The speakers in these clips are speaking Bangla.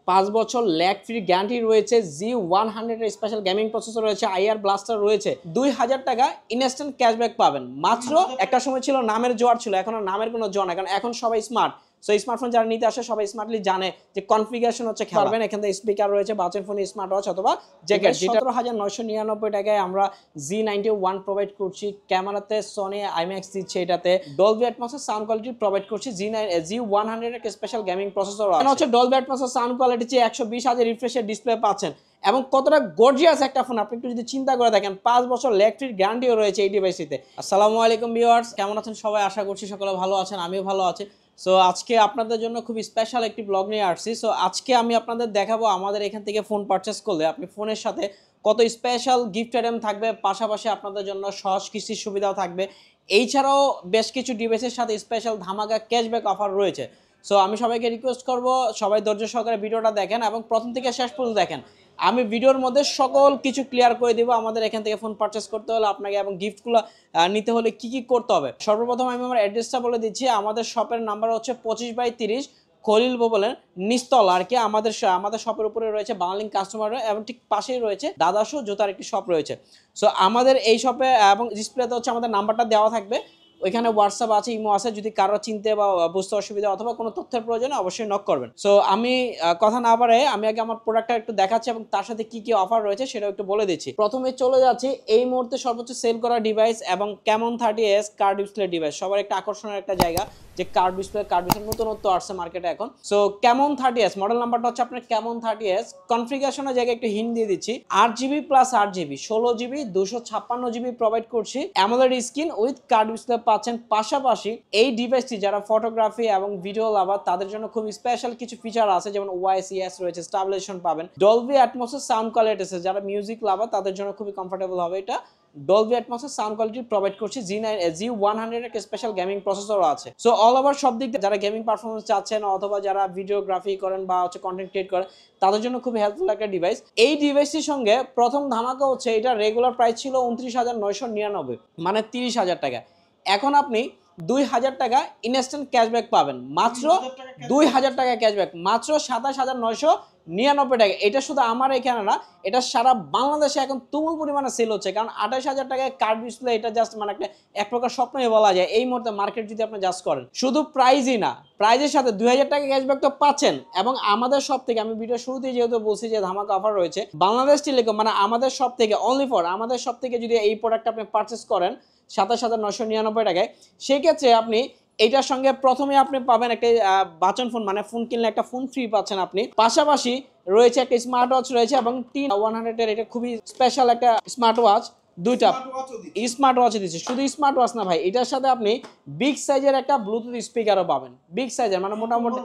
5 বছর ল্যাগ ফ্রি গ্যারান্টি রয়েছে, Z100 এর স্পেশাল গেমিং প্রসেসর রয়েছে, আইআর ব্লাস্টার রয়েছে, 2000 টাকা ইনস্ট্যান্ট ক্যাশব্যাক পাবেন মাত্র। একটা সময় ছিল নামের জোয়ার ছিল, এখন আর নামের কোনো জোয়ার না, কারণ এখন সবাই স্মার্ট। সো স্মার্টফোন যারা নিতে আসে সবাই স্মার্টলি জানে যে কনফিগারেশন হচ্ছে খেলা পারবেন। এখান থেকে স্পিকার রয়েছে, বাচেন ফোনে স্মার্ট ওয়াচ অথবা জ্যাকেট, যেটা 17,999 টাকায় আমরা Z91 প্রোভাইড করছি। ক্যামেরাতে সনি আইম্যাক্স দিচ্ছে, এটাতে ডলবি অ্যাটমসের সাউন্ড কোয়ালিটি প্রোভাইড করছি। Z100 এর স্পেশাল গেমিং প্রসেসর আছে, হচ্ছে ডলবি অ্যাটমসের সাউন্ড কোয়ালিটি চেয়ে 120,000 রিফ্রেশের ডিসপ্লে পাচ্ছেন। এবং কতটা গর্জিয়াস একটা ফোন আপনি একটু যদি চিন্তা করে দেখেন, 5 বছর ল্যাগ ফ্রি গ্যারান্টিও রয়েছে এই ডিভাইসটিতে। আসসালামু আলাইকুম ভিউয়ার্স, কেমন আছেন সবাই? আশা করছি সকলে ভালো আছেন, আমিও ভালো আছি। সো আজকে আপনাদের জন্য খুব স্পেশাল একটি ব্লগ নিয়ে আসছি। সো আজকে আমি আপনাদের দেখাবো আমাদের এখান থেকে ফোন পারচেস করলে আপনি ফোনের সাথে কত স্পেশাল গিফট আইটেম থাকবে, পাশাপাশি আপনাদের জন্য সহজ কিস্তির সুবিধাও থাকবে। এছাড়াও বেশ কিছু ডিভাইসের সাথে স্পেশাল ধামাকা ক্যাশব্যাক অফার রয়েছে। সো আমি সবাইকে রিকোয়েস্ট করব সবাই ধৈর্য সহকারে ভিডিওটা দেখেন এবং প্রথম থেকে শেষ পর্যন্ত দেখেন। আমি ভিডিওর মধ্যে সকল কিছু ক্লিয়ার করে দেবো আমাদের এখান থেকে ফোন পারচেস করতে হলে আপনাকে এবং গিফটগুলো নিতে হলে কি কি করতে হবে। সর্বপ্রথম আমি আমার অ্যাড্রেসটা বলে দিচ্ছি। আমাদের শপের নাম্বার হচ্ছে 25/30 খলিল ভবনের নিচতলা আর কি। আমাদের শপের উপরে রয়েছে বাংলালিংক কাস্টমার এবং ঠিক পাশেই রয়েছে দাদাসু জুতার একটি শপ রয়েছে। সো আমাদের এই শপে এবং ডিসপ্লেতে হচ্ছে আমাদের নাম্বারটা দেওয়া থাকবে, ওইখানে হোয়াটসঅ্যাপ আছে, ইমো আছে, যদি কারো চিনতে বা বুঝতে অসুবিধা অথবা কোনো তথ্যের প্রয়োজনে অবশ্যই নক করবেন। সো আমি কথা না বাড়ে আমি আগে আমার প্রোডাক্টটা একটু দেখাচ্ছি এবং তার সাথে কি কি অফার রয়েছে সেটাও একটু বলে দিচ্ছি। প্রথমে চলে যাচ্ছি এই মুহূর্তে সর্বোচ্চ সেল করা ডিভাইস এবং Camon 30s curve display device, সবার একটা আকর্ষণের একটা জায়গা যে কার্ভ ডিসপ্লে নতুনত্ব আসছে মার্কেটে এখন। সো ক্যামন 30s মডেল নাম্বারটা হচ্ছে আপনার ক্যামন 30s। কনফিগারেশনের জায়গায় একটু হিন্ট দিয়ে দিচ্ছি, 8GB plus 8GB 16GB 256GB provide করছি। AMOLED screen with curve display পাচ্ছেন। পাশাপাশি এই ডিভাইসটি যারা ফটোগ্রাফি এবং ভিডিও লাভার তাদের জন্য খুব স্পেশাল কিছু ফিচার আছে, যেমন OIS রয়েছে, স্টাবিলাইজেশন পাবেন, ডলবি অ্যাটমসের সাউন্ড কোয়ালিটি আছে, যারা মিউজিক লাভার তাদের জন্য খুবই কমফোর্টেবল হবে এটা। ডলবি অ্যাটমসের সাউন্ড কোয়ালিটি প্রোভাইড করছি। Z100 এর স্পেশাল গেমিং প্রসেসরও আছে। সো অল ওভার সব দিক দিয়ে যারা গেমিং পারফরমেন্স চাচ্ছেন অথবা যারা ভিডিওগ্রাফি করেন বা হচ্ছে কন্টেন্ট ক্রিয়েট করেন তাদের জন্য খুব হেল্পফুল একটা ডিভাইস। এই ডিভাইসটির সঙ্গে প্রথম ধামাকা হচ্ছে এটা রেগুলার প্রাইস ছিল 29,999, মানে 30,000 টাকা। এখন আপনি 2,000 টাকা ইনস্ট্যান্ট ক্যাশব্যাক পাবেন, মাত্র 2,000 টাকা ক্যাশব্যাক, মাত্র 27,999 টাকা। এটা শুধু আমার এখানে না, এটা সারা বাংলাদেশে এখন তুমুল পরিমাণে সেল হচ্ছে, কারণ 28,000 টাকায় কার্ভ ডিসপ্লে এটা জাস্ট মানে একটা এক প্রকার স্বপ্নই বলা যায় এই মুহূর্তে মার্কেট যদি আপনি জাস্ট করেন। শুধু প্রাইজই না, প্রাইজের সাথে 2,000 টাকা ক্যাশব্যাক তো পাচ্ছেন। এবং আমাদের সব থেকে আমি ভিডিও শুরুতেই যেহেতু বলছি যে ধামাকা অফার রয়েছে, বাংলাদেশ টেলিকম মানে আমাদের সব থেকে অনলি ফর আমাদের সব থেকে যদি এই প্রোডাক্ট আপনি পারচেস করেন 27,999 টাকায়, সেক্ষেত্রে আপনি এটার সঙ্গে প্রথমে আপনি পাবেন একটা বাচন ফোন, মানে ফোন কিনলে একটা ফোন ফ্রি পাচ্ছেন আপনি। পাশাপাশি রয়েছে একটা স্মার্ট ওয়াচ রয়েছে এবং 100 এর এটা খুবই স্পেশাল একটা স্মার্ট ওয়াচ, দুইটা স্মার্ট ওয়াচ দিচ্ছে। শুধু স্মার্ট ওয়াচ না ভাই, এটার সাথে আপনি বিগ সাইজের একটা ব্লুটুথ স্পিকারও পাবেন। বিগ সাইজের মানে মোটামুটি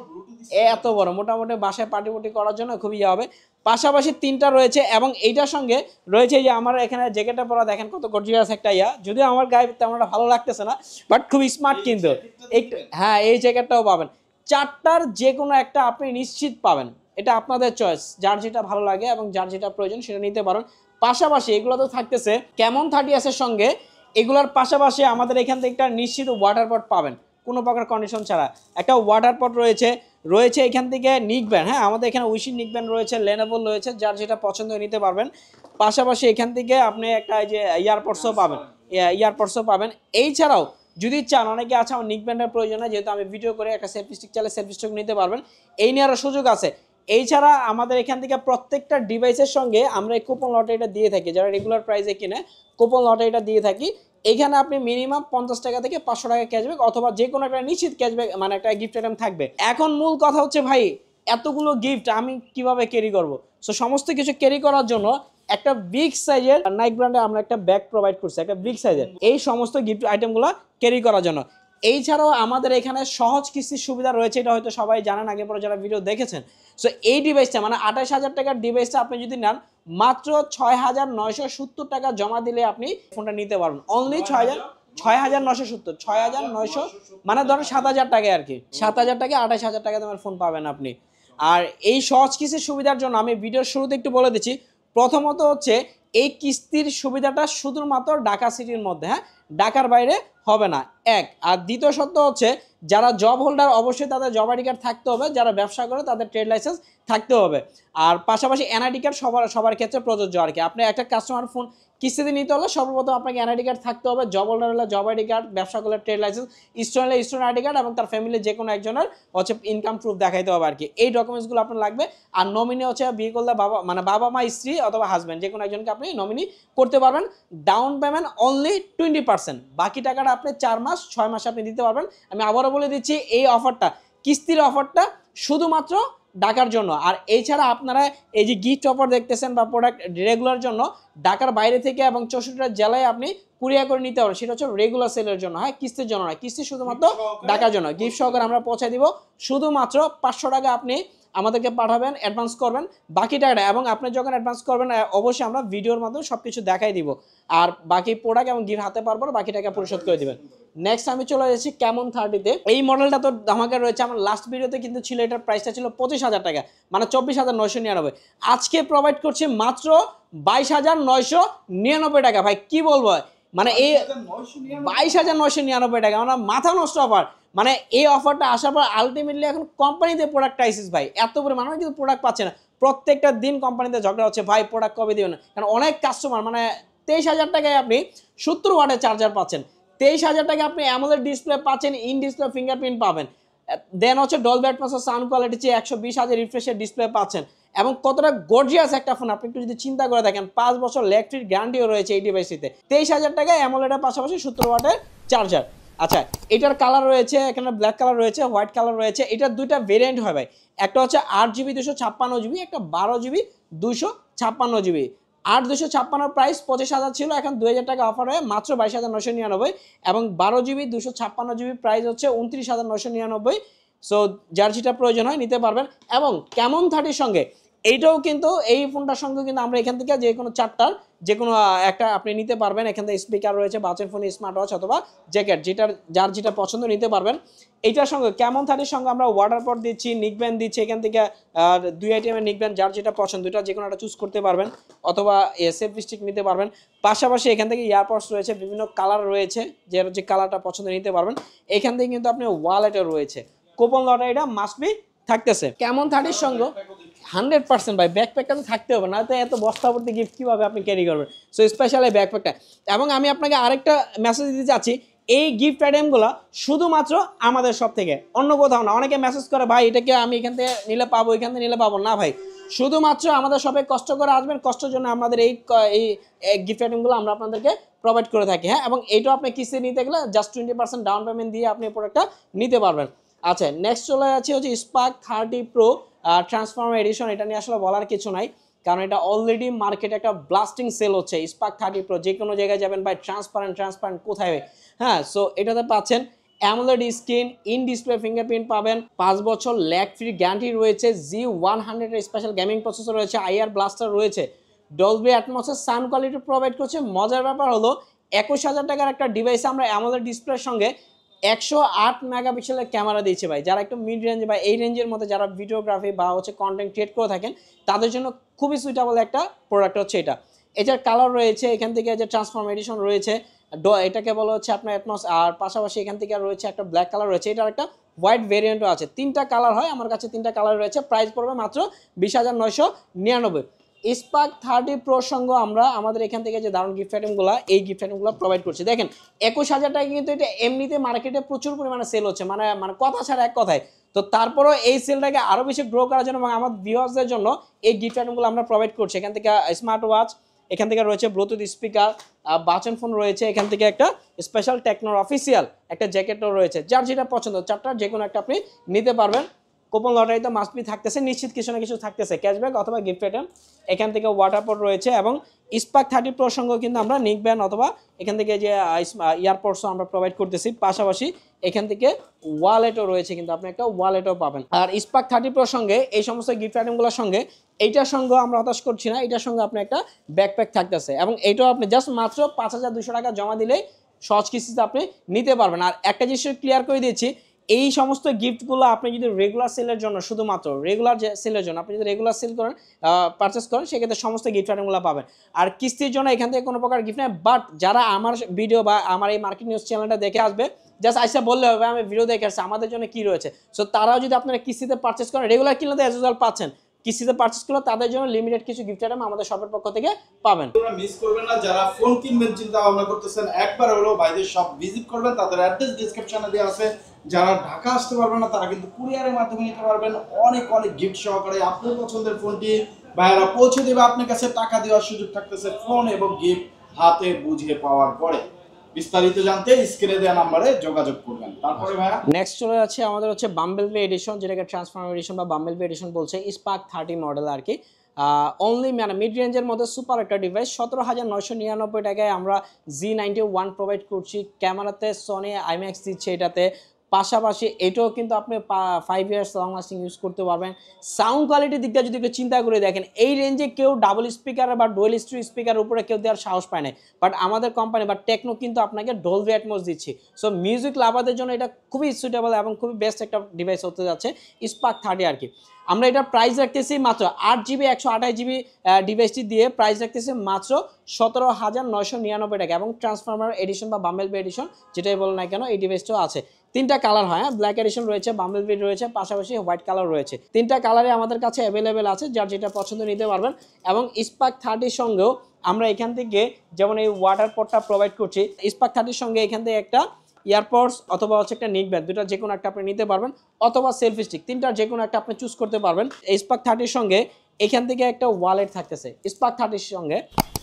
এত বড়, মোটামুটি বাসায় পার্টি পুটি করার জন্য খুবই ইয়ে হবে। পাশাপাশি 3টা রয়েছে এবং এইটার সঙ্গে রয়েছে যে আমার এখানে জ্যাকেটটা পরা দেখেন কত গর্জিয়াস একটা যদিও আমার গায়ে তেমন ভালো লাগতেছে না, বাট খুব স্মার্ট কিন্তু একটু। হ্যাঁ, এই জ্যাকেটটাও পাবেন। 4টার যে কোনো একটা আপনি নিশ্চিত পাবেন, এটা আপনাদের চয়েস, যার যেটা ভালো লাগে এবং যার যেটা প্রয়োজন সেটা নিতে পারেন। পাশাপাশি এগুলো তো থাকতেছে ক্যামন 30s এর সঙ্গে, এগুলোর পাশাপাশি আমাদের এখান থেকে একটা নিশ্চিত ওয়াটার পট পাবেন, কোনো প্রকার কন্ডিশন ছাড়া একটা ওয়াটার পট রয়েছে এখান থেকে নিকবেন। হ্যাঁ, আমাদের এখানে উইশি নিকবেন রয়েছে, লেনোভোর রয়েছে, যার যেটা পছন্দ নিতে পারবেন। পাশাপাশি এখান থেকে আপনি একটা যে ইয়ারপডসও পাবেন। এই ছাড়াও যদি চান, অনেকে আছে আমার নিকব্যান্ডের প্রয়োজন হয়, যেহেতু আমি ভিডিও করে একটা সেলফি স্টিক চাইলে সেলফি স্টিক নিতে পারবেন, এই নেওয়ারও সুযোগ আছে। এই ছাড়া আমাদের এখান থেকে প্রত্যেকটা ডিভাইসের সঙ্গে আমরা এই কুপন লটারিটা দিয়ে থাকি, যারা রেগুলার প্রাইসে কিনে কুপন লটারিটা দিয়ে থাকি। এখানে আপনি মিনিমাম 50 টাকা থেকে 500 টাকা ক্যাশব্যাক অথবা যে কোনো একটা নিশ্চিত ক্যাশব্যাক মানে একটা গিফট আইটেম থাকবে। এখন মূল কথা হচ্ছে ভাই, এতগুলো গিফট আমি কিভাবে ক্যারি করব? সো সমস্ত কিছু ক্যারি করার জন্য একটা বিগ সাইজের নাইক ব্র্যান্ডে আমরা একটা ব্যাগ প্রোভাইড করছি, একটা বিগ সাইজের, এই সমস্ত গিফট আইটেমগুলো ক্যারি করার জন্য। এই ছাড়াও আমাদের এখানে সহজ কিস্তির সুবিধা রয়েছে, এটা হয়তো সবাই জানেন আগে পরে যারা ভিডিও দেখেছেন। সো এই ডিভাইসটা মানে 28,000 টাকার ডিভাইসটা আপনি যদি নেন, মাত্র 6,970 টাকা জমা দিলে আপনি ফোনটা নিতে পারবেন। অনলি 6,970 মানে ধরো 7,000 টাকায় আর কি, 7,000 টাকা 28,000 টাকা তোমার ফোন পাবেন আপনি। আর এই সহজ কিস্তির সুবিধার জন্য আমি ভিডিওর শুরুতে একটু বলে দিচ্ছি, প্রথমত হচ্ছে এই কিস্তির সুবিধাটা শুধুমাত্র ঢাকা সিটির মধ্যে, হ্যাঁ, ঢাকার বাইরে হবে না এক। আর দ্বিতীয় সত্য হচ্ছে যারা জব হোল্ডার অবশ্যই তাদের জব আইডি কার্ড থাকতে হবে, যারা ব্যবসা করে তাদের ট্রেড লাইসেন্স থাকতে হবে। আর পাশাপাশি এনআইডি কার্ড সবার ক্ষেত্রে প্রযোজ্য আর কি। আপনি একটা কাস্টমার ফোন কিস্তিতে নিতে হলে সর্বপ্রথম আপনাকে এনআইডি কার্ড থাকতে হবে, জব হোল্ডার হলে জব আইডি কার্ড, ব্যবসা করলে ট্রেড লাইসেন্স, স্টুডেন্ট হলে স্টুডেন্ট আইডি কার্ড এবং তার ফ্যামিলির যে কোনো একজনের হচ্ছে ইনকাম প্রুফ দেখাইতে হবে আর কি। এই ডকুমেন্টসগুলো আপনার লাগবে। আর নমিনি হচ্ছে বিয়ে করলে বাবা মা স্ত্রী অথবা হাজব্যান্ড যে কোনো একজনকে আপনি নমিনি করতে পারবেন। ডাউন পেমেন্ট অনলি 20%, বাকি টাকাটা আপনি 4 মাস 6 মাসে আপনি দিতে পারবেন। আমি আবারও বলে দিচ্ছি এই অফারটা, কিস্তির অফারটা শুধুমাত্র ঢাকার জন্য। আর এছাড়া আপনারা এই যে গিফট অফার দেখতেছেন বা প্রোডাক্ট রেগুলার জন্য ঢাকার বাইরে থেকে এবং 64টা জেলায় আপনি কুরিয়ার করে নিতে পারবেন, সেটা হচ্ছে রেগুলার সেলের জন্য, হ্যাঁ, কিস্তির জন্য না। কিস্তি শুধুমাত্র ঢাকার জন্য। গিফট সহকারে আমরা পৌঁছে দিব। শুধুমাত্র 500 টাকা আপনি আমাদেরকে পাঠাবেন, অ্যাডভান্স করবেন, বাকি টাকাটা এবং আপনি যখন অ্যাডভান্স করবেন অবশ্যই আমরা ভিডিওর মাধ্যমে সব কিছু দেখাই দিব। আর বাকি প্রোডাক্ট এবং গিফট হাতে পারবো, বাকি টাকা পরিশোধ করে দিবেন। নেক্সট আমি চলে যাচ্ছি ক্যামন 30-তে। এই মডেলটা তো ধামাকা রয়েছে। আমার লাস্ট ভিডিওতে কিন্তু ছিল, এটার প্রাইসটা ছিল 25,000 টাকা, মানে 24,999। আজকে প্রোভাইড করছি মাত্র 22,999 টাকা। ভাই কি বলবো, মানে এই 22,999 টাকা, মানে মাথা নষ্ট অফার। মানে এই অফারটা আসার পর আলটিমেটলি এখন কোম্পানিতে প্রোডাক্ট ক্রাইসিস ভাই, এত পরিমাণে কিন্তু প্রোডাক্ট পাচ্ছে না। প্রত্যেকটা দিন কোম্পানিতে ঝগড়া হচ্ছে, ভাই প্রোডাক্ট কবে দিবেন, কারণ অনেক কাস্টমার, মানে 23,000 টাকায় আপনি 70 ওয়াটের চার্জার পাচ্ছেন, 23,000 টাকা আপনি অ্যামোলেড ডিসপ্লে পাচ্ছেন, ইন ডিসপ্লে ফিঙ্গারপ্রিন্ট পাবেন, দেন হচ্ছে ডলবি অ্যাটমসের সাউন্ড কোয়ালিটি চেয়ে 120,000 রিফ্রেশের ডিসপ্লে পাচ্ছেন। এবং কতটা গর্জিয়াস একটা ফোন আপনি একটু যদি চিন্তা করে দেখেন, 5 বছর ইলেকট্রিক গ্যারান্টিও রয়েছে এই ডিভাইসটিতে। 23,000 টাকায় অ্যামোলেডের পাশাপাশি 70 ওয়াটের চার্জার। আচ্ছা, এটার কালার রয়েছে, এখানে ব্ল্যাক কালার রয়েছে, হোয়াইট কালার রয়েছে। এটার দুইটা ভেরিয়েন্ট হয় ভাই, একটা হচ্ছে 8GB 256GB, একটা 12GB 256GB। 8 256 প্রাইস 25,000 ছিল, এখন 2,000 টাকা অফার হয়ে মাত্র 22,999। এবং 12GB 256GB প্রাইস হচ্ছে 29,999। সো যার যেটা প্রয়োজন হয় নিতে পারবেন। এবং ক্যামন 30 সঙ্গে এইটাও কিন্তু, এই ফোনটার সঙ্গে কিন্তু আমরা এখান থেকে যে কোনো 4টার যে কোনো একটা আপনি নিতে পারবেন। এখান থেকে স্পিকার রয়েছে, বাচের ফোনে স্মার্ট ওয়াচ অথবা জ্যাকেট, যার যেটা পছন্দ নিতে পারবেন। এইটার সঙ্গে ক্যামন 30 সঙ্গে আমরা ওয়াটার পট দিচ্ছি, নিকব্যান্ড দিচ্ছি, এখান থেকে 2 আইটেমের নিকব্যান্ড, যার যেটা পছন্দ দুইটা যে কোনো একটা চুজ করতে পারবেন, অথবা সেলফি স্টিক নিতে পারবেন। পাশাপাশি এখান থেকে ইয়ারপডস রয়েছে, বিভিন্ন কালার রয়েছে, যে কালারটা পছন্দ নিতে পারবেন। এখান থেকে কিন্তু আপনি ওয়ালেটও রয়েছে, কুপন লটারি এটা মাস্ট বি থাকতেছে। ক্যামন 30 সঙ্গে 100% ভাই ব্যাকপ্যাকটা তো থাকতে হবে, না তো এত বস্তা ভর্তি গিফট কীভাবে আপনি ক্যারি করবেন। সো স্পেশাল এই ব্যাকপ্যাকটা। এবং আমি আপনাকে আরেকটা মেসেজ দিতে চাচ্ছি, এই গিফট আইটেমগুলো শুধুমাত্র আমাদের সব থেকে, অন্য কোথাও না। অনেকে মেসেজ করে, ভাই এটাকে আমি এখান থেকে নিলে পাবো, এখান থেকে নিলে পাবো না। ভাই শুধুমাত্র আমাদের সবাই কষ্ট করে আসবেন, কষ্টের জন্য আমাদের এই গিফট আইটেমগুলো আমরা আপনাদেরকে প্রোভাইড করে থাকি, হ্যাঁ। এবং এইটাও আপনি কিস্তি নিতে গেলে জাস্ট 20% ডাউন পেমেন্ট দিয়ে আপনি প্রোডাক্টটা নিতে পারবেন। আচ্ছা, নেক্সট চলে যাচ্ছে হচ্ছে স্পার্ক 30 প্রো ট্রান্সফর্মার এডিশন। এটা নিয়ে আসলে বলার কিছু নাই, কারণ এটা অলরেডি মার্কেটে একটা ব্লাস্টিং সেল হচ্ছে। স্পার্ক 30 প্রো যে কোনো জায়গায় যাবেন ভাই, ট্রান্সপারেন্ট কোথায়, হ্যাঁ। সো এটাতে পাচ্ছেন AMOLED screen, in display fingerprint পাবেন, 5 বছর ল্যাগ ফ্রি গ্যারান্টি রয়েছে, Z100 এর স্পেশাল গেমিং প্রসেসর রয়েছে, IR ব্লাস্টার রয়েছে, ডলবি অ্যাটমসের সাউন্ড কোয়ালিটি প্রোভাইড করছে। মজার ব্যাপার হলো 21,000 টাকার একটা ডিভাইসে আমরা অ্যামোলেড ডিসপ্লের সঙ্গে 108 মেগাপিক্সেলের ক্যামেরা দিয়েছে ভাই। যারা একটু মিড রেঞ্জ বা এই রেঞ্জের মধ্যে যারা ভিডিওগ্রাফি বা হচ্ছে কন্টেন্ট ক্রিয়েট করে থাকেন, তাদের জন্য খুবই সুইটেবল একটা প্রোডাক্ট হচ্ছে এটা। এটার কালার রয়েছে, এখান থেকে যে ট্রান্সফর্ম এডিশন রয়েছে, এটাকে বলা হচ্ছে আপনার অ্যাটমস। আর পাশাপাশি এখান থেকে রয়েছে একটা ব্ল্যাক কালার রয়েছে, এটার একটা হোয়াইট ভেরিয়েন্টও আছে। 3টা কালার হয়, আমার কাছে 3টা কালার রয়েছে। প্রাইস পড়বে মাত্র 20,999। স্পার্ক 30 প্রো সঙ্গে আমরা আমাদের এখান থেকে যে দারুণ গিফট আইটেমগুলো, এই গিফট আইটেমগুলো প্রোভাইড করছি। দেখেন 21,000 টাকা কিন্তু এটা এমনিতে মার্কেটে প্রচুর পরিমাণে সেল হচ্ছে, মানে কথা ছাড়া এক কথায়। তো তারপরেও এই সেলটাকে আরও বেশি গ্রো করার জন্য এবং আমার ভিউয়ার্সদের জন্য এই গিফট আইটেমগুলো আমরা প্রোভাইড করছি। এখান থেকে স্মার্ট ওয়াচ, এখান থেকে রয়েছে ব্লুটুথ স্পিকার, বাচন ফোন রয়েছে, এখান থেকে একটা স্পেশাল টেকনোর অফিসিয়াল একটা জ্যাকেটও রয়েছে। যার যেটা পছন্দ 4টার যে কোনো একটা আপনি নিতে পারবেন। কুপন লটারিতে মাস্ট বি থাকতেছে, নিশ্চিত কিছু না কিছু থাকতেছে, ক্যাশব্যাক অথবা গিফট আইটেম। এখান থেকে ওয়াটারপড রয়েছে এবং স্পার্ক 30 প্রো সঙ্গে কিন্তু আমরা নিক ব্যান্ড অথবা এখান থেকে যে ইয়ারপডসও আমরা প্রোভাইড করতেছি। পাশাপাশি এখান থেকে ওয়ালেটও রয়েছে, কিন্তু আপনি একটা ওয়ালেটও পাবেন। আর স্পার্ক 30 প্রোর সঙ্গে এই সমস্ত গিফট আইটেমগুলোর সঙ্গে এইটার সঙ্গে আমরা হতাশ করছি না, এটার সঙ্গে আপনি একটা ব্যাকপ্যাক থাকতেছে। এবং এইটাও আপনি জাস্ট মাত্র 5,200 টাকা জমা দিলেই সহজ কিস্তিতে আপনি নিতে পারবেন। আর একটা জিনিস ক্লিয়ার করে দিয়েছি, এই সমস্ত গিফটগুলো আপনি যদি রেগুলার সেলের জন্য, শুধুমাত্র রেগুলার সেলের জন্য আপনি যদি রেগুলার সেল করেন, পারচেস করেন, সেক্ষেত্রে সমস্ত গিফট আইটেমগুলো পাবেন। আর কিস্তির জন্য এখান থেকে কোনো প্রকার গিফট নেই। বাট যারা আমার ভিডিও বা আমার এই মার্কেট নিউজ চ্যানেলটা দেখে আসবে, জাস্ট আইসা বললে হবে আমি ভিডিও দেখে আসছি, আমাদের জন্য কি রয়েছে। সো তারাও যদি আপনারা কিস্তিতে পারচেস করেন, রেগুলার কিনলে তো অ্যাজ ইউজুয়াল পাচ্ছেন, কিস্তিতে পারচেস করলে তাদের জন্য লিমিটেড কিছু গিফট আইটেম আমাদের শপের পক্ষ থেকে পাবেন। তোমরা মিস করবেন না, যারা ফোন কিনবেন চিন্তা ভাবনা করতেছেন, একবার হলো ভাইদের শপ ভিজিট করবেন, তাদের অ্যাড্রেস ডেসক্রিপশনে দেওয়া আছে। যারা ঢাকা আসতে পারবেন না তারা কিন্তু কুরিয়ারের মাধ্যমে নিতে পারবেন, অনেক অনেক গিফট সহকারে আপনার পছন্দের ফোনটি ভাইয়ারা পৌঁছে দেবে আপনার কাছে, টাকা দেওয়ার সুযোগ থাকতেছে ফোন এবং গিফট হাতে বুঝে পাওয়ার পরে। বিস্তারিত জানতে স্ক্রিনে দেওয়া নম্বরে যোগাযোগ করবেন। তারপরে ভাইয়া নেক্সট চলে যাচ্ছে আমাদের হচ্ছে বাম্বেলবি এডিশন, যেটাকে ট্রান্সফর্মার এডিশন বা বাম্বেলবি এডিশন বলছে, স্পার্ক 30 মডেল আর কি। অনলি মানে মিড রেঞ্জের মধ্যে সুপার একটা ডিভাইস, 17,999 টাকায় আমরা Z91 প্রোভাইড করছি। ক্যামেরাতে সনি আইম্যাক্স দিচ্ছে এটাতে, পাশাপাশি এটাও কিন্তু আপনি 5 ইয়ার্স লং লাস্টিং ইউজ করতে পারবেন। সাউন্ড কোয়ালিটির দিকটা যদি একটু চিন্তা করে দেখেন, এই রেঞ্জে কেউ ডাবল স্পিকার বা ডুয়েল স্টিরিও স্পিকারের উপরে কেউ দেওয়ার সাহস পায় না, বাট আমাদের কোম্পানি বা টেকনো কিন্তু আপনাকে ডলবি অ্যাটমস দিচ্ছি। সো মিউজিক লাভারদের জন্য এটা খুবই সুইটেবল এবং খুবই বেস্ট একটা ডিভাইস হতে যাচ্ছে স্পার্ক 30 আর কি। আমরা এটার প্রাইস রাখতেছি মাত্র 8GB 128GB ডিভাইসটি দিয়ে প্রাইস রাখতেছি মাত্র 17,999 টাকা, এবং ট্রান্সফর্মার এডিশন বা বাম্বেলবি এডিশন যেটাই বলো না কেন এই ডিভাইসটাও আছে। 3টা কালার হয়, ব্ল্যাক এডিশন রয়েছে, বাম্বেলবি রয়েছে, পাশাপাশি হোয়াইট কালার রয়েছে। 3টা কালারে আমাদের কাছে অ্যাভেলেবেল আছে, যার যেটা পছন্দ নিতে পারবেন। এবং স্পার্ক 30 সঙ্গেও আমরা এখান থেকে যেমন এই ওয়াটার পটটা প্রোভাইড করছি, স্পার্ক 30 সঙ্গে এখান থেকে একটা ইয়ারপডস অথবা হচ্ছে একটা নেক ব্যান্ড, দুটো যে কোনো একটা আপনি নিতে পারবেন, অথবা সেলফি স্টিক, 3টার যে কোনো একটা আপনি চুজ করতে পারবেন। স্পার্ক 30 সঙ্গে এখান থেকে একটা ওয়ালেট থাকতেছে স্পার্ক 30 সঙ্গে,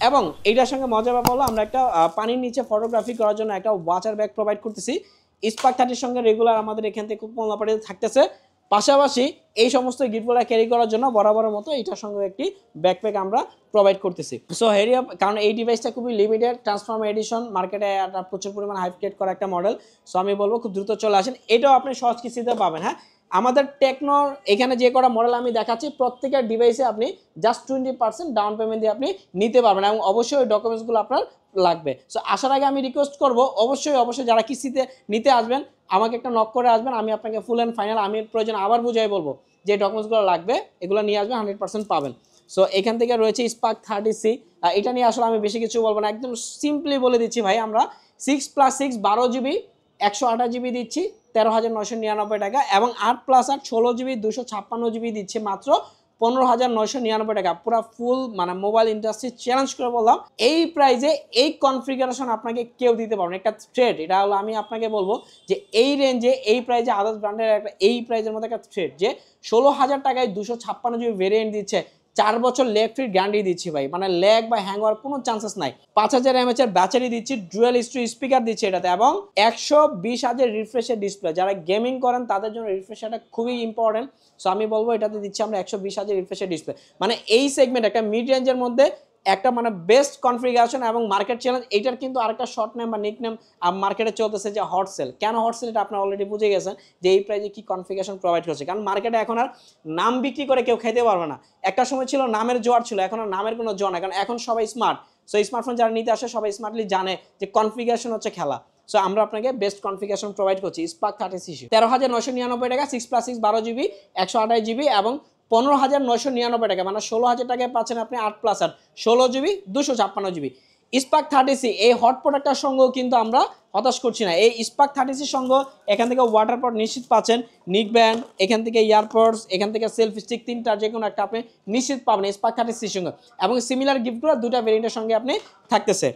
এবং এইটার সঙ্গে মজার ব্যাপার হলো আমরা একটা পানির নিচে ফটোগ্রাফি করার জন্য একটা ওয়াটার ব্যাগ প্রোভাইড করতেছি। স্পার্ক 30 সঙ্গে রেগুলার আমাদের এখান থেকে কুপন অফারে থাকতেছে। পাশাপাশি এই সমস্ত গিফটগুলো ক্যারি করার জন্য বরাবরের মতো এটার সঙ্গে একটি ব্যাকপ্যাক আমরা প্রোভাইড করতেছি। সো হেরিয়া, কারণ এই ডিভাইসটা খুবই লিমিটেড, ট্রান্সফর্মার এডিশন, মার্কেটে একটা প্রচুর পরিমাণ হাইপ ক্রিয়েট করা একটা মডেল। সো আমি বলবো খুব দ্রুত চলে আসেন, এটাও আপনি সহজ কিস্তিতে পাবেন। হ্যাঁ, আমাদের টেকনোর এখানে যে কটা মডেল আমি দেখাচ্ছি, প্রত্যেকের ডিভাইসে আপনি জাস্ট 20% ডাউন পেমেন্ট দিয়ে আপনি নিতে পারবেন, এবং অবশ্যই ওই ডকুমেন্টসগুলো আপনার লাগবে। সো আসার আগে আমি রিকোয়েস্ট করবো, অবশ্যই যারা কিস্তিতে নিতে আসবেন আমাকে একটা নক করে আসবেন, আমি আপনাকে ফুল অ্যান্ড ফাইনাল, আমি প্রয়োজন আবার বুঝাই বলবো যে ডকুমেন্টসগুলো লাগবে, এগুলো নিয়ে আসবেন, 100% পাবেন। সো এখান থেকে রয়েছে স্পার্ক 30C, এটা নিয়ে আসলে আমি বেশি কিছু বলবো না, একদম সিম্পলি বলে দিচ্ছি ভাই, আমরা 6+6 12GB 128GB দিচ্ছি 13,999 টাকা, এবং 8+8 16GB 256GB দিচ্ছি মাত্র 15,999 টাকা। পুরো ফুল মানে মোবাইল ইন্ডাস্ট্রি চ্যালেঞ্জ করে বললাম, এই প্রাইজে এই কনফিগারেশন আপনাকে কেউ দিতে পারবে না। একটা থ্রেড, এটা হলো আমি আপনাকে বলবো যে এই রেঞ্জে এই প্রাইজে আদার্স ব্র্যান্ডের একটা এই প্রাইজের মধ্যে একটা থ্রেড, যে 16,000 টাকায় 256GB ভেরিয়েন্ট দিচ্ছে, 4 বছর লেগ ফ্রি গ্যারান্টি দিচ্ছি ভাই, মানে ল্যাগ বা হ্যাং হওয়ার কোনো চান্সেস নাই। 5000 mAh এর ব্যাটারি দিচ্ছি, ডুয়াল স্টিরিও স্পিকার দিচ্ছি এটাতে, এবং 120Hz রিফ্রেশের ডিসপ্লে। যারা গেমিং করেন তাদের জন্য রিফ্রেশটা খুবই ইম্পর্টেন্ট। সো আমি বলবো এটাতে দিচ্ছি আমরা 120Hz রিফ্রেশের ডিসপ্লে, মানে এই সেগমেন্ট একটা মিড রেঞ্জের মধ্যে একটা মানে বেস্ট কনফিগারেশন এবং মার্কেট চ্যালেঞ্জ। এইটার কিন্তু আরেকটা শর্ট নেম বা নিক নেম মার্কেটে চলতেছে যে হট সেল। কেন হট সেল এটা আপনারা অলরেডি বুঝে গেছেন যে এই প্রাইজে কি কনফিগারেশন প্রোভাইড করছে, কারণ মার্কেটে এখন আর নাম বিক্রি করে কেউ খাইতে পারবে না। একটা সময় ছিল নামের জোয়ার ছিল, এখন আর নামের কোনো জোয়ার না, কারণ এখন সবাই স্মার্ট। সো স্মার্টফোন যারা নিতে আসে সবাই স্মার্টলি জানে যে কনফিগারেশন হচ্ছে খেলা। সো আমরা আপনাকে বেস্ট কনফিগারেশন প্রোভাইড করছি স্পার্ক 30C, 13,999 টাকা, 6+6 12GB 128GB, এবং 15,999 টাকা, মানে 16,000 টাকায় পাচ্ছেন আপনি 8+8 16GB 256GB। স্পার্ক 30C এই হট প্রোডাক্টটার সঙ্গেও কিন্তু আমরা হতাশ করছি না। এই স্পার্ক 30Cর সঙ্গে এখান থেকে ওয়াটার পট নিশ্চিত পাচ্ছেন, নিক ব্যান্ড, এখান থেকে ইয়ারপডস, এখান থেকে সেলফি স্টিক, 3টার যে কোনো একটা আপনি নিশ্চিত পাবেন স্পার্ক 30Cর সঙ্গে, এবং সিমিলার গিফটগুলো 2টা ভেরিয়েন্টের সঙ্গে আপনি থাকতেছে।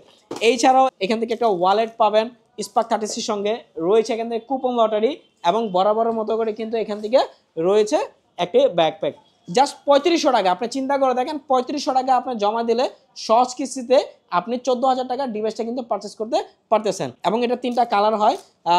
এই ছাড়াও এখান থেকে একটা ওয়ালেট পাবেন স্পার্ক 30Cর সঙ্গে, রয়েছে এখান থেকে কুপন লটারি, এবং বরাবরের মতো করে কিন্তু এখান থেকে রয়েছে একটি ব্যাকপ্যাক। জাস্ট 3500 টাকা, আপনি চিন্তা করে দেখেন 3500 টাকা আপনি জমা দিলে সহজ কিস্তিতে আপনি 14,000 টাকার ডিভাইসটা কিন্তু পারচেস করতে পারতেছেন। এবং এটা 3টা কালার হয়,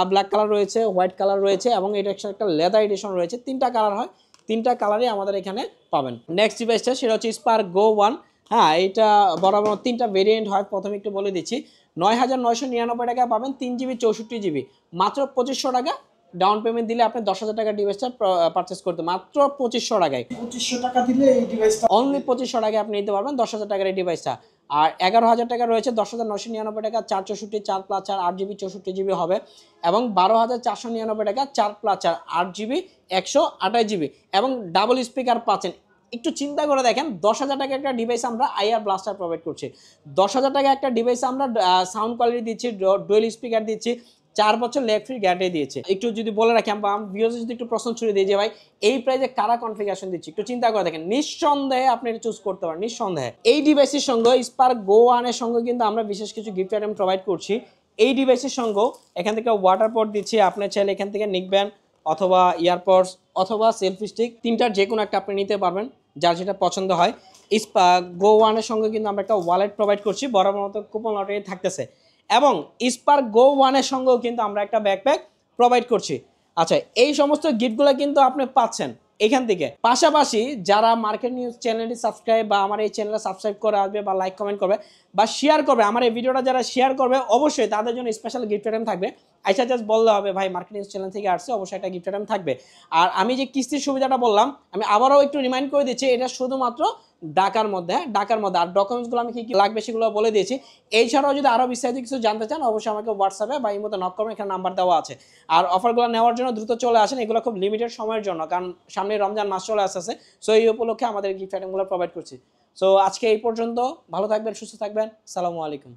ব্ল্যাক কালার রয়েছে, হোয়াইট কালার রয়েছে, এবং এটা একটা লেদার এডিশন রয়েছে। 3টা কালার হয়, 3টা কালারই আমাদের এখানে পাবেন। নেক্সট ডিভাইসটা সেটা হচ্ছে স্পার্ক গো 1। হ্যাঁ, এটা বরাবর 3টা ভেরিয়েন্ট হয়, প্রথমে একটু বলে দিচ্ছি। 9,999 টাকা পাবেন 3GB 64GB, মাত্র 2500 টাকা ডাউন পেমেন্ট দিলে আপনি 10,000 টাকার ডিভাইসটা পারচেস করতে, মাত্র 2500 টাকায়। 2500 টাকা দিলে এই ডিভাইসটা অনলি 2500 টাকায় আপনি নিতে পারবেন 10,000 টাকার এই ডিভাইসটা। আর 11,000 টাকা রয়েছে 10,999 টাকা 464 4+4 8GB 64GB হবে, এবং 12,499 টাকা 4+4 8GB 128GB, এবং ডাবল স্পিকার পাচ্ছেন। একটু চিন্তা করে দেখেন, 10,000 টাকা একটা ডিভাইস আমরা আইআর ব্লাস্টার প্রোভাইড করছি, 10,000 টাকা একটা ডিভাইস আমরা সাউন্ড কোয়ালিটি দিচ্ছি, ডুয়েল স্পিকার দিচ্ছি, 4 বছর লেগ ফ্রি গ্যারান্টি দিয়েছে। একটু যদি বলে রাখি আমরা ভিউয়ার্স যদি একটু প্রশ্ন ছুড়ে দিই যে ভাই এই প্রাইসে কারা কনফিগারেশন দিচ্ছি, একটু চিন্তা করে দেখেন, নিঃসন্দেহে আপনি এটা চুজ করতে পারেন নিঃসন্দেহে। এই ডিভাইসের সঙ্গে স্পার্ক গো 1 এর সঙ্গে কিন্তু আমরা বিশেষ কিছু গিফট আইটেম প্রোভাইড করছি। এই ডিভাইসের সঙ্গে এখান থেকে ওয়াটার পট দিচ্ছি, আপনি চাইলে এখান থেকে নিকবেন অথবা ইয়ারপডস অথবা সেলফি স্টিক, তিনটার যে কোনো একটা আপনি নিতে পারবেন যার যেটা পছন্দ হয়। স্পার্ক গো 1 এর সঙ্গে কিন্তু আমরা একটা ওয়ালেট প্রোভাইড করছি, বরাবর মতো কুপন লটারি থাকতেছে, এবং স্পার্ক গো 1 এর সঙ্গেও কিন্তু আমরা একটা ব্যাকপ্যাক প্রোভাইড করছি। আচ্ছা, এই সমস্ত গিফটগুলো কিন্তু আপনি পাচ্ছেন এখান থেকে। পাশাপাশি যারা মার্কেট নিউজ চ্যানেলটি সাবস্ক্রাইব বা আমার এই চ্যানেলটা সাবস্ক্রাইব করে আসবে বা লাইক কমেন্ট করবে বা শেয়ার করবে, আমার এই ভিডিওটা যারা শেয়ার করবে অবশ্যই তাদের জন্য স্পেশাল গিফট আইটেম থাকবে। আচ্ছা, জাস্ট বললে হবে ভাই মার্কেট নিউজ চ্যানেল থেকে আসছে, অবশ্যই একটা গিফট আইটেম থাকবে। আর আমি যে কিস্তির সুবিধাটা বললাম, আমি আবারও একটু রিমাইন্ড করে দিচ্ছি, এটা শুধুমাত্র ঢাকার মধ্যে, হ্যাঁ ঢাকার মধ্যে। আর ডকুমেন্টসগুলো আমি কী কী লাগবে সেগুলো বলে দিয়েছি। এছাড়াও যদি আরও বিস্তারিত কিছু জানতে চান অবশ্যই আমাকে হোয়াটসঅ্যাপে বা এই মতো নক করবেন, এখানে নাম্বার দেওয়া আছে। আর অফারগুলো নেওয়ার জন্য দ্রুত চলে আসেন, এগুলো খুব লিমিটেড সময়ের জন্য, কারণ সামনে রমজান মাস চলে আসতেছে। সো এই উপলক্ষে আমাদের গিফট আইটেমগুলো প্রোভাইড করছি। সো আজকে এই পর্যন্ত, ভালো থাকবেন, সুস্থ থাকবেন, আসসালামু আলাইকুম।